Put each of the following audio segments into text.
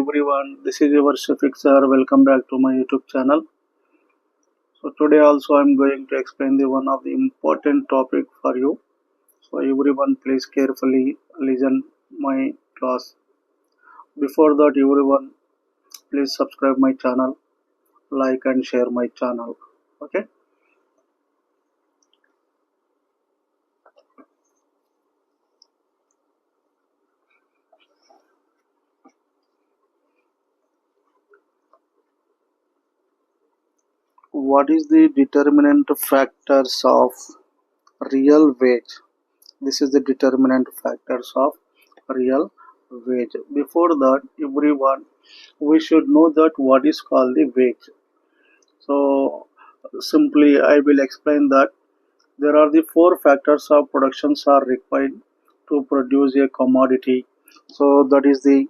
everyone, this is your Shafiq sir. Welcome back to my YouTube channel. So today also I'm going to explain the one of the important topic for you. So everyone please carefully listen my class. Before that everyone please subscribe my channel, like and share my channel. Okay. What is the determinant factors of real wage? This is the determinant factors of real wage. Before that, everyone, we should know that what is called the wage. So simply I will explain that there are the four factors of productions are required to produce a commodity. So that is the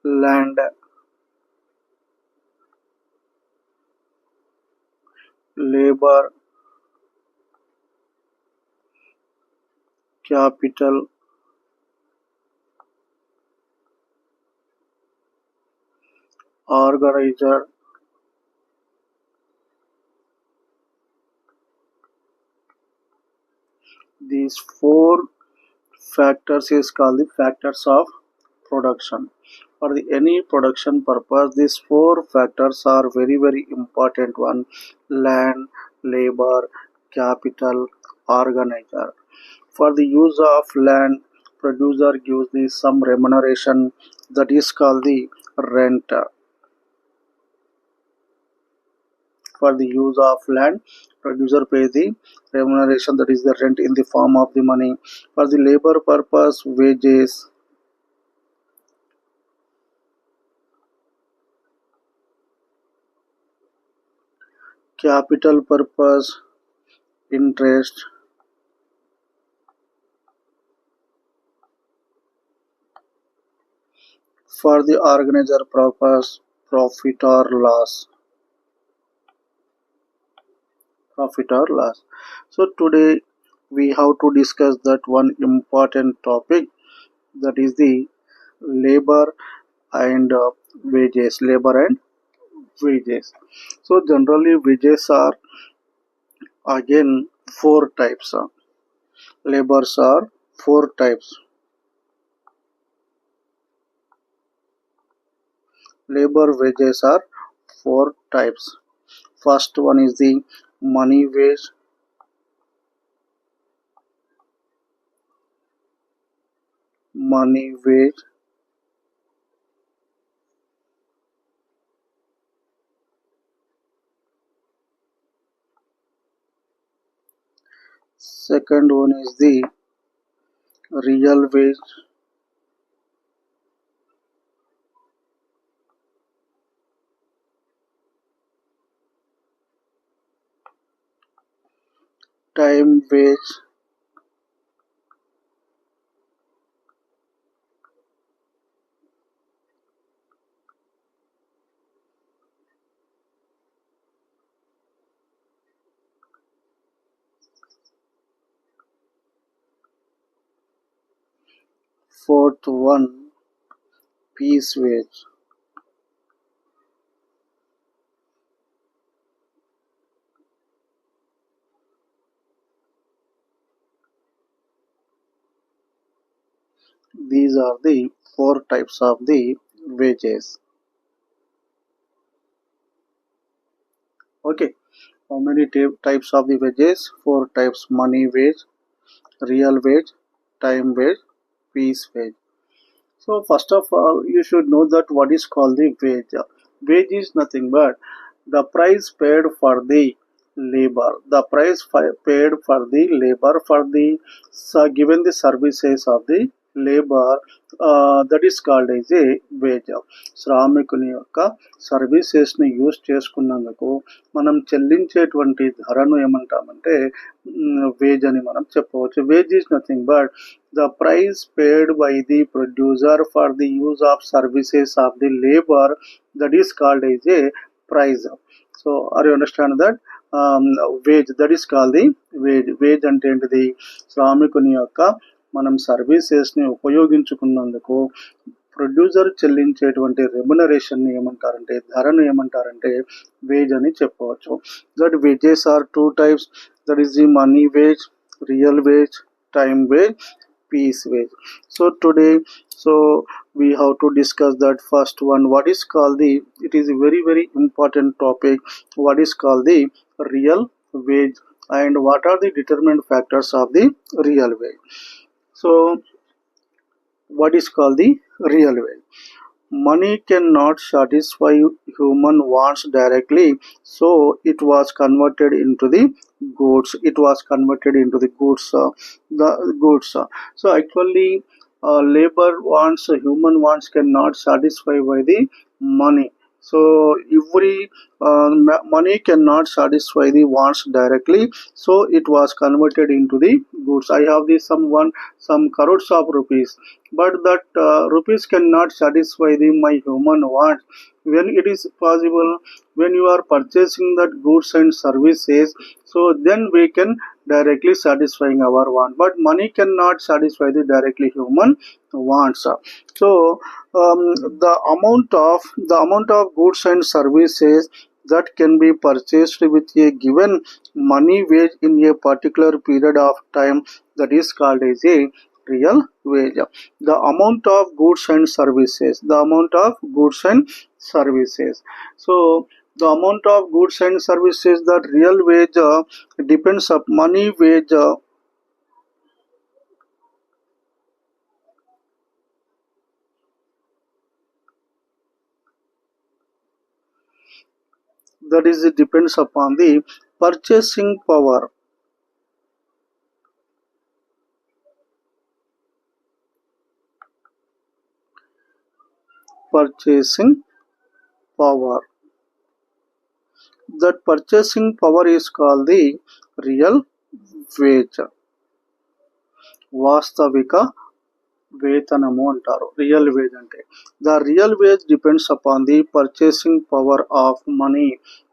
land, labor, capital, organizer. These four factors is called the factors of production. For the any production purpose, these four factors are very important one: land, labor, capital, organizer. For the use of land, producer gives the some remuneration, that is called the rent. For the use of land, producer pays the remuneration, that is the rent in the form of the money. For the labor purpose, wages. Capital purpose, interest. For the organizer purpose, profit or loss. Profit or loss. So today we have to discuss that one important topic, that is the labor and wages. Labor and wages. So generally wages are again four types. Labors are four types. Labor wages are four types. First one is the money wage. Money wage. Second one is the real wage. Time wage. Fourth one, piece wage. These are the four types of the wages. Okay, how many types of the wages? Four types: money wage, real wage, time wage, piece wage. So first of all, you should know that what is called the wage. Wage is nothing but the price paid for the labor. The price paid for the labor for the given the services of the labor, that is called as a wage. శ్రామికుని యొక్క సర్వీసెస్ని use చేసుకున్నందుకు మనం చెల్లించేటువంటి ధరను ఏమంటామంటే veg అని మనం చెప్పవచ్చు. Wage is nothing but the price paid by the producer for the use of services of the labor, that is called as a price. So are you understand that wage, that is called the wage. Wage అంటే ఏంటిది? శ్రామికుని యొక్క మనం సర్వీసెస్ని ఉపయోగించుకున్నందుకు producer చెల్లించేటువంటి రెమ్యునరేషన్ని ఏమంటారంటే, ధరను ఏమంటారంటే wage అని చెప్పవచ్చు. That wages are two types, that is the money wage, real wage, time wage, piece wage. So today, we have to discuss that first one, what is called the, it is a very important topic, what is called the real wage and what are the determinant factors of the real wage. So what is called the real wage? Money cannot satisfy human wants directly, so it was converted into the goods. It was converted into the goods. So actually, labor wants, human wants cannot satisfy by the money. So every money cannot satisfy the wants directly, so it was converted into the goods. I have this some crores of rupees, but that rupees cannot satisfy the my human wants. When it is possible, when you are purchasing that goods and services, so then we can directly satisfying our want, but money cannot satisfy the directly human wants. So the amount of goods and services that can be purchased with a given money wage in a particular period of time, that is called as a real wage. The amount of goods and services, the amount of goods and services. So the amount of goods and services, that real wage depends on money wage. That is, it depends upon the purchasing power. Purchasing power. That purchasing power is called the real wage. వాస్తవిక వేతనము అంటారు real wage అంటే. The real veg depends upon the purchasing power of money.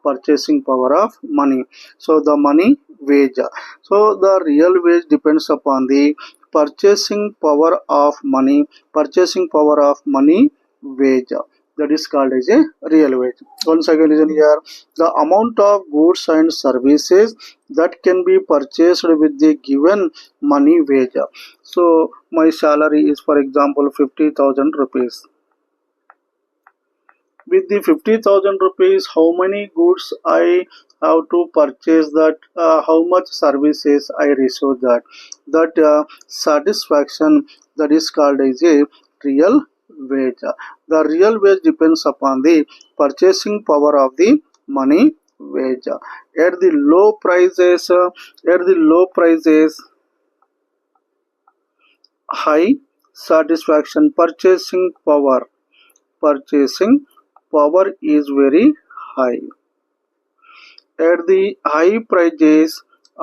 Purchasing power of money. So the money wage. So the real wage depends upon the purchasing power of money. Purchasing power of money wage. That is called as a real wage. Once again listen here. The amount of goods and services that can be purchased with the given money wage. So my salary is, for example, 50,000 rupees. With the 50,000 rupees, how many goods I have to purchase, that how much services I receive, that satisfaction, that is called as a real wage. The real wage depends upon the purchasing power of the money wage. At the low prices, high satisfaction, purchasing power is very high. At the high prices,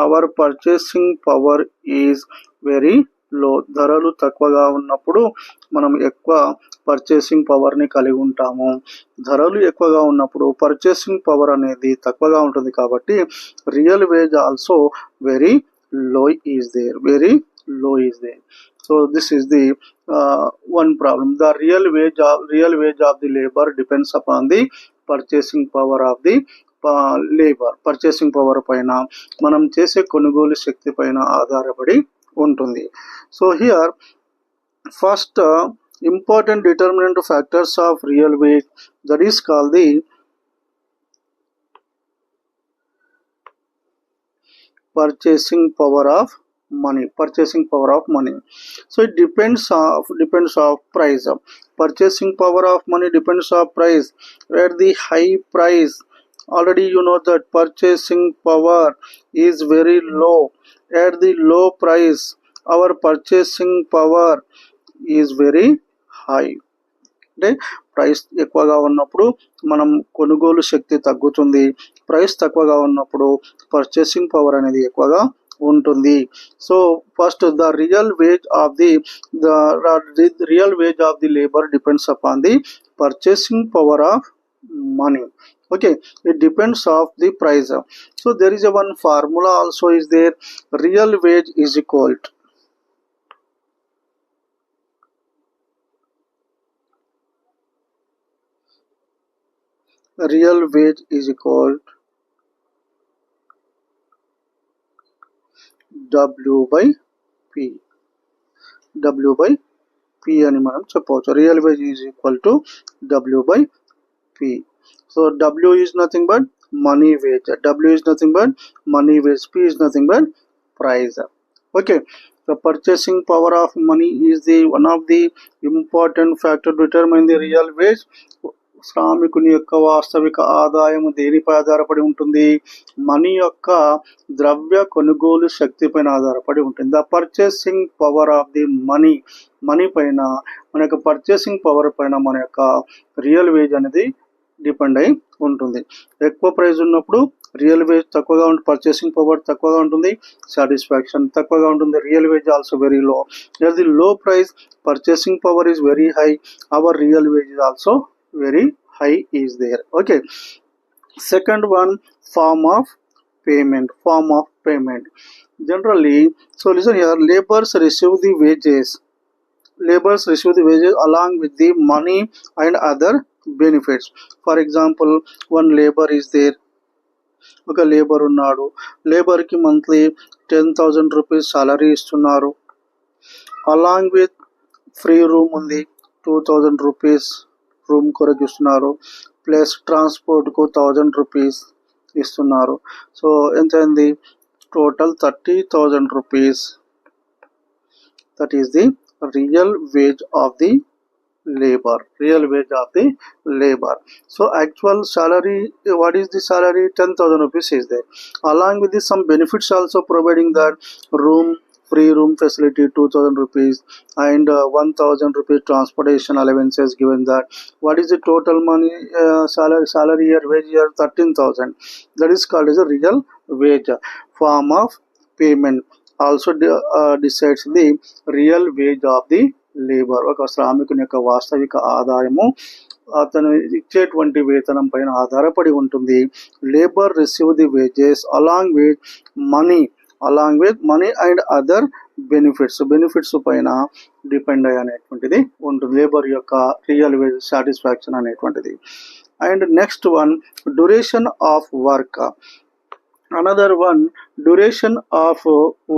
our purchasing power is very low. ధరలు తక్కువగా ఉన్నప్పుడు మనం ఎక్కువ purchasing పవర్ని కలిగి ఉంటాము. ధరలు ఎక్కువగా ఉన్నప్పుడు పర్చేసింగ్ పవర్ అనేది తక్కువగా ఉంటుంది. కాబట్టి real wage also very low is there. So this is the one problem. The real wage of the labor depends upon the purchasing power of the labor. Purchasing power పైన, మనం చేసే కొనుగోలు శక్తి పైన ఆధారపడి ఉంటుంది. So here first important determinant factors of real wage, that is called the purchasing power of money. So it depends of price. Purchasing power of money depends on price. Where the high price, already you know that purchasing power is very low. At the low price, our purchasing power is very high. అంటే price ఎక్కువగా ఉన్నప్పుడు మనం కొనుగోలు శక్తి తగ్గుతుంది. Price తక్కువగా ఉన్నప్పుడు purchasing power అనేది ఎక్కువగా ఉంటుంది. So first the real veg of the labour depends upon the purchasing power of money. Okay, it depends of the price. So there is a one formula also is there. Real wage is equal to real wage is equal W by P. W by P అని మనం చెప్పవచ్చు. Real wage is equal to W by P. So W is nothing but money wage. W is nothing but money wage. P is nothing but price. Okay. The purchasing power of money is the one of the important factor to determine the real wage. శ్రామికుని యొక్క వాస్తవిక ఆదాయం దేనిపై ఆధారపడి ఉంటుంది? Money యొక్క ద్రవ్య కొనుగోలు శక్తి పైన ఆధారపడి ఉంటుంది. The purchasing power of the money పైన, మన యొక్క పర్చేసింగ్ పవర్ పైన మన యొక్క రియల్ వేజ్ అనేది డిపెండ్ అయి ఉంటుంది. ఎక్కువ ప్రైస్ ఉన్నప్పుడు రియల్ వేజ్ తక్కువగా ఉంటుంది, పర్చేసింగ్ పవర్ తక్కువగా ఉంటుంది, సాటిస్ఫాక్షన్ తక్కువగా ఉంటుంది. Real wage also very low. At the low price purchasing power is very high, our real wage is also very high is there. Okay. Second one, form of payment. Generally, so listen here, laborers receive the wages along with the money and other benefits. For example, one labor is there. ఒక labour ఉన్నాడు, లేబర్కి monthly 10,000 rupees salary ఇస్తున్నారు. Along with free room ఉంది, 2,000 rupees room కొరకు ఇస్తున్నారు, plus ట్రాన్స్పోర్ట్కు 1,000 rupees ఇస్తున్నారు. So ఎంత అయింది? Total 30,000 rupees. That is the real veg of the labor. So actual salary, what is the salary? 10,000 rupees is there. Along with this, some benefits also providing that free room facility 2,000 rupees and 1,000 rupees transportation allowances given. That what is the total money, salary year, wage year? 13,000. That is called as a real wage. Form of payment also decides the real wage of the labour. ఒక శ్రామికుని యొక్క వాస్తవిక ఆదాయము అతను ఇచ్చేటువంటి వేతనం పైన ఆధారపడి ఉంటుంది. Labour receive the wages along with money and other benefits పైన డిపెండ్ అయ్యి అనేటువంటిది ఉంటుంది. లేబర్ యొక్క రియల్ వేజ్ సాటిస్ఫాక్షన్ అనేటువంటిది. And next one, duration of work. Another one, duration of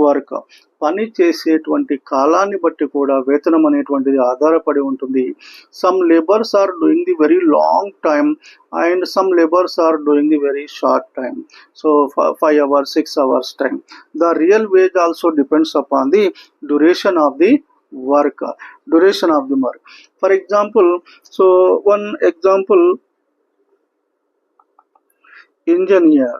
work. పని చేసేటువంటి కాలాన్ని బట్టి కూడా వేతనం అనేటువంటిది ఆధారపడి ఉంటుంది. Some labours are doing the very long time and some labours are doing the very short time. So 5 hours 6 hours time. The real wage also depends upon the duration of the work. For example, so one example, engineer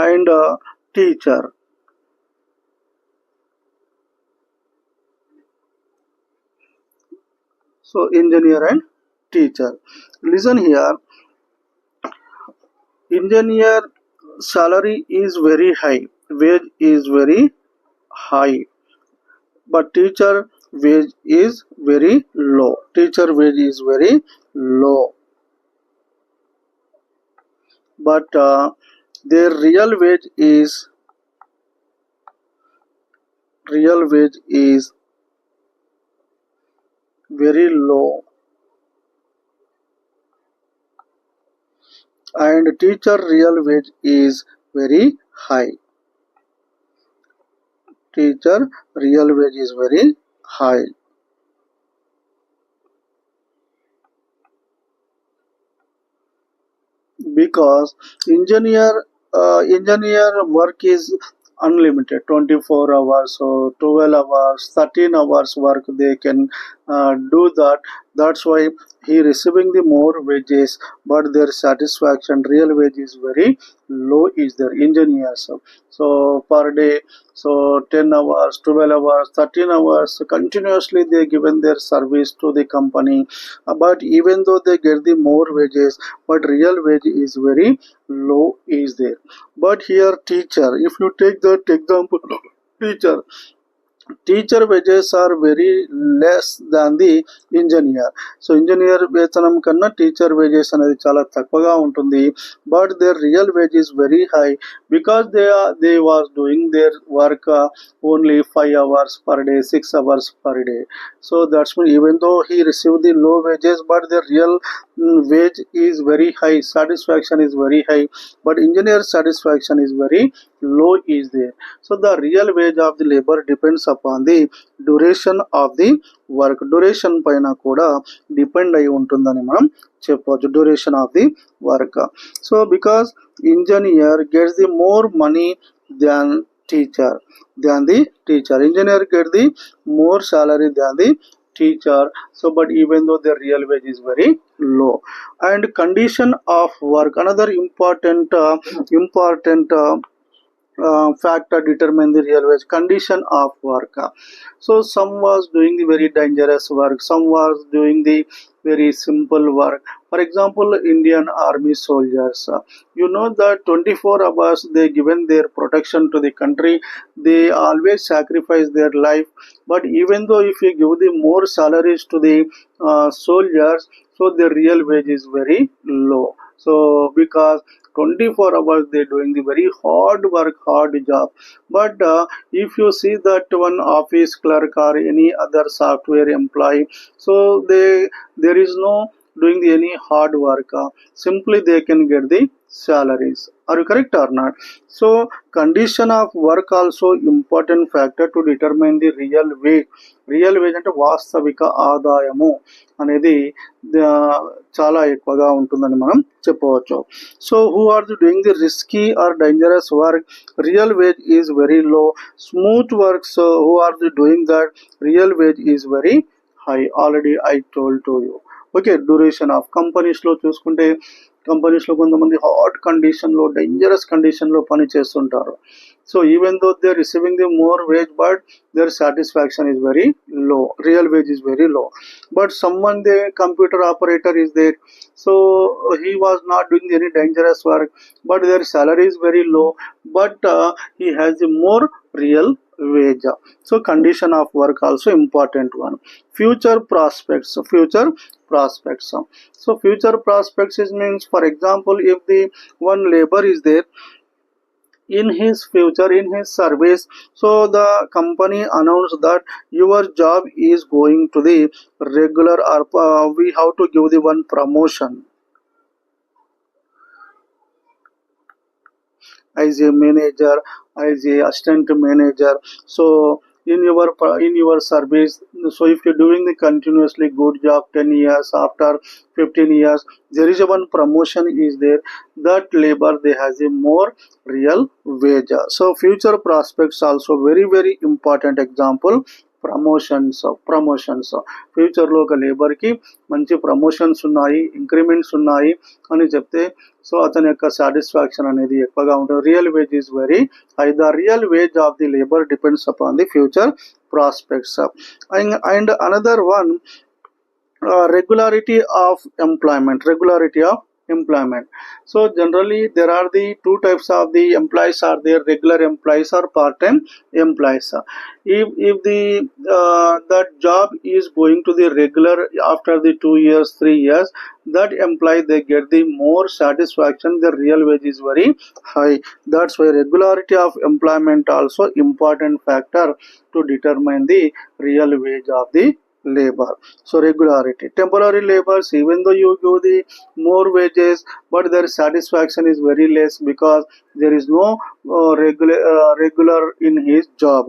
and teacher. So engineer and teacher. Listen here, engineer salary is very high, wage is very high, but teacher wage is very low. But their real wage is very low, and teacher real wage is very high. Because engineer work is unlimited, 24 hours or 12 hours 13 hours work they can do that. That's why he receiving the more wages, but their satisfaction real wage is very low is their engineers. So per day, so 10 hours 12 hours 13 hours continuously they given their service to the company, but even though they get the more wages, but real wage is very low is there. But here teacher, if you take that example, teacher teacher wages are very less than the engineer. So engineer వేతనం కన్నా teacher wages అనేది చాలా తక్కువగా ఉంటుంది. But their real wage is very high because they was doing their work only 5 hours per day, 6 hours per day. So that's mean even though he received the low wages, but the real wage is very high, satisfaction is very high, but engineer satisfaction is very low is there. So the real wage of the labor depends upon the duration of the work. Duration పైన కూడా depend అయి ఉంటుందని మనం చెప్పవచ్చు, duration of the work. So because engineer gets the more money than the teacher. Engineer get the more salary than the teacher. So but even though their real wage is very low. And condition of work, another important factor determine the real wage. Condition of work. So some was doing the very dangerous work, some was doing the very simple work. For example, Indian army soldiers, you know that 24 hours they given their protection to the country, they always sacrifice their life. But even though if you give the more salaries to the soldiers, so their real wage is very low. So because 24 hours they doing the very hard work, hard job. But if you see that one office clerk or any other software employee, so there is no doing the any hard work, simply they can get the salaries. Are you correct or not? So condition of work also important factor to determine the real wage. Real wage అంటే వాస్తవిక ఆదాయము అనేది చాలా ఎక్కువగా ఉంటుందని మనం చెప్పవచ్చు. So who are the doing the risky or dangerous work, real wage is very low. Smooth works, who are the doing that, real wage is very high. Already I told to you. Okay, duration of కంపెనీస్లో చూసుకుంటే కంపెనీస్లో కొంతమంది hot కండిషన్లో, dangerous కండిషన్లో పని చేస్తుంటారు. So even though they are receiving the more wage, but their satisfaction is very low, real wage is very low. But someone, the computer operator is there, so he was not doing any dangerous work, but their salary is very low, but he has a more real wage. So condition of work also important one. Future prospects. So future prospects is means, for example, if the one labor is there in his future, in his service, so the company announced that your job is going to the regular, or we have to give the one promotion as a manager, as a assistant manager. So in your service, so if you're doing the continuously good job 10 years, after 15 years there is a one promotion is there, that labor they has a more real wage. So future prospects also very very important example. Promotions ఫ్యూచర్లో ఒక లేబర్కి మంచి promotions ఉన్నాయి, increments ఉన్నాయి అని చెప్తే, so అతని యొక్క satisfaction అనేది ఎక్కువగా ఉంటుంది. Real wage is very high. The real veg of the labour depends upon the future prospects. And another one, regularity of employment. So generally there are the two types of the employees are there, regular employees or part-time employees. If the that job is going to the regular after the 2 years 3 years, that employee they get the more satisfaction, the real wage is very high. That's why regularity of employment also important factor to determine the real wage of the labor. So regularity. Temporary labors, even though you give the more wages, but their satisfaction is very less because there is no regular in his job.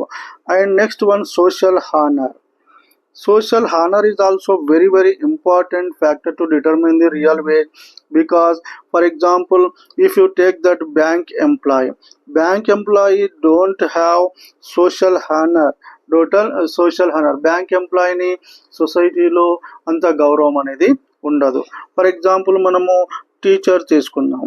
And next one, social honor. Social honor is also very very important factor to determine the real wage, because for example, if you take that bank employee don't have social honor. Total social honour, bank ఎంప్లాయీని సొసైటీలో అంత గౌరవం అనేది ఉండదు. For example మనము teacher తీసుకుందాం.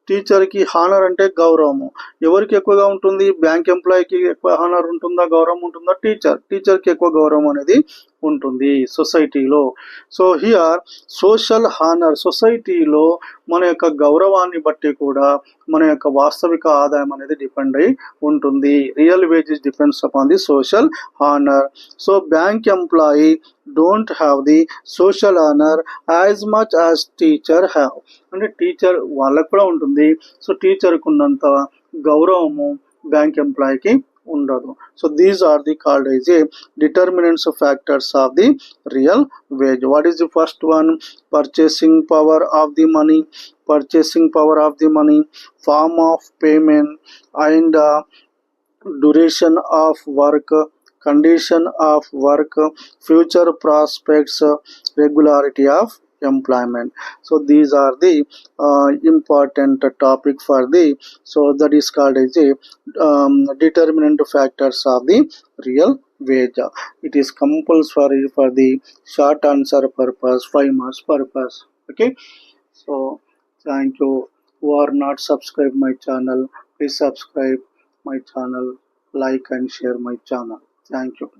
టీచర్కి honour అంటే గౌరవము. ఎవరికి ఎక్కువగా ఉంటుంది? బ్యాంక్ ఎంప్లాయీకి ఎక్కువ హానర్ ఉంటుందా, గౌరవం ఉంటుందా? టీచర్కి ఎక్కువ గౌరవం అనేది ఉంటుంది సొసైటీలో. సో హియర్ సోషల్ హానర్, సొసైటీలో మన యొక్క గౌరవాన్ని బట్టి కూడా మన యొక్క వాస్తవిక ఆదాయం అనేది డిపెండ్ అయి ఉంటుంది. Real wages depends upon the social honour. So bank employee don't have the social honour as much as teacher have. అంటే టీచర్ వాళ్ళకు కూడా ఉంటుంది. సో టీచర్కు ఉన్నంత గౌరవము బ్యాంక్ ఎంప్లాయీకి ఉండదు. So these are the called as a determinants factors of the real wage. What is the first one? Purchasing power of the money, form of payment, and duration of work, condition of work, future prospects, regularity of employment. So these are the important topic for the, so that is called as a determinant factors of the real wage. It is compulsory for the short answer purpose, 5 marks purpose. Okay, so thank you. Who are not subscribed my channel, please subscribe my channel, like and share my channel. Thank you.